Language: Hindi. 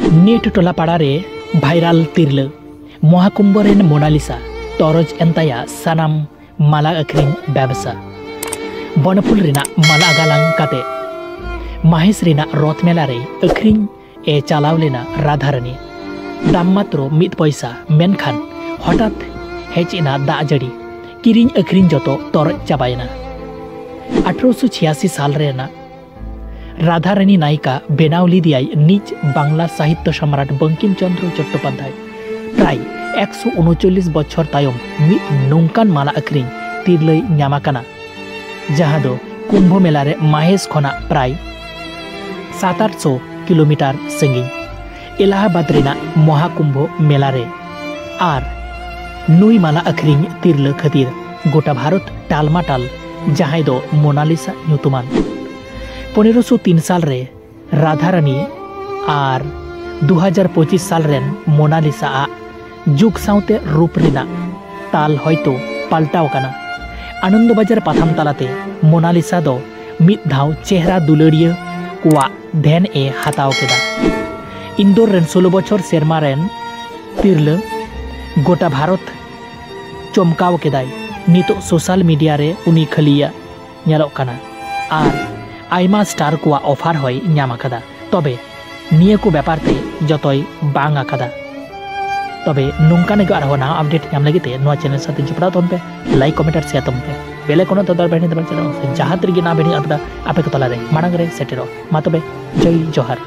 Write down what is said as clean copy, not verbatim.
नेट टोला पाड़ारे भाइराल तिरल महाकुंभ रेन मोनालिसा तरज एंताया सानाम माला अखरिंग व्यवसा बनफुल रेना माला गालांग काते माहेश रेना रथ मेला रे अखरिंग ए चालाव लेना राधारानी दाम मात्रो मिद पैसा मेनखान हठात हेजना दा जड़ी किरिंग अखरिंग जतो तरज चाबायना 1886 साल रेना राधारानी नायिका बेनाव लीदियाई निज बांग्ला साहित्य सम्राट बंकिम चंद्र चट्टोपाध्याय प्राय 139 बछर तायम मिद नौकान माला अखरिंग तिरलई न्यामाकाना जहां दो कुंभ मेला रे माहेश खना प्राय 700 किलोमीटर संगिन इलाहाबाद रेना महाकुंभ मेला रे आर नुई माला अखरिंग तिरल खातिर गोटा भारत टालमाटाल जहां दो मोनालिसा नुतुमान 1503 साल रे राधारानी आर 2025 साल रेन मोनालिसा जुग साउते रूप रेना ताल हयतो पाल्टाव काना आनंद बाजार पाथाम तालाते मोनालिसा दो मिद धाव चेहरा दुलड़िया कुआ ध्यान ए हाताव केदा इंदौर रेन 16 बछर सेरमा रेन तिरल गोटा भारत चमकाव केदाय नितो सोशल मीडिया रे उनी खलिया नेलोक काना आर आयमा स्टार को ऑफर होय न्याम आकादा तबे निया को व्यापार ते जतोय बांग आकादा तबे नोंकाने गो आरो ना अपडेट ᱧᱟᱢ ᱞᱟᱹᱜᱤᱫ ᱛᱮ ᱱᱚᱣᱟ ᱪᱮᱱᱮᱞ ᱥᱟᱛᱮ ᱡᱚᱯᱲᱟᱣ ᱛᱟᱵᱚᱱ ᱯᱮ ᱞᱟᱭᱤᱠ ᱠᱚᱢᱮᱱᱴ ᱟᱨ ᱥᱮᱭᱟᱨ ᱛᱟᱵᱚᱱ ᱯᱮ ᱵᱮᱞ ᱟᱭᱠᱚᱱ ᱫᱚᱵᱟᱣ ᱵᱮᱱ ᱛᱟᱵᱚᱱ ᱪᱮᱱᱮᱞ ᱡᱟᱦᱟᱸ ᱛᱤᱨᱮ ᱜᱮ ᱱᱟ ᱵᱷᱤᱰᱤᱭᱳ ᱟᱯᱮ ᱠᱚ ᱛᱟᱞᱟᱨᱮ ᱢᱟᱲᱟᱝ ᱨᱮ ᱥᱮᱴᱮᱨᱚᱜ ᱢᱟ ᱛᱚᱵᱮ ᱡᱚᱭ ᱡᱚᱦᱟᱨ।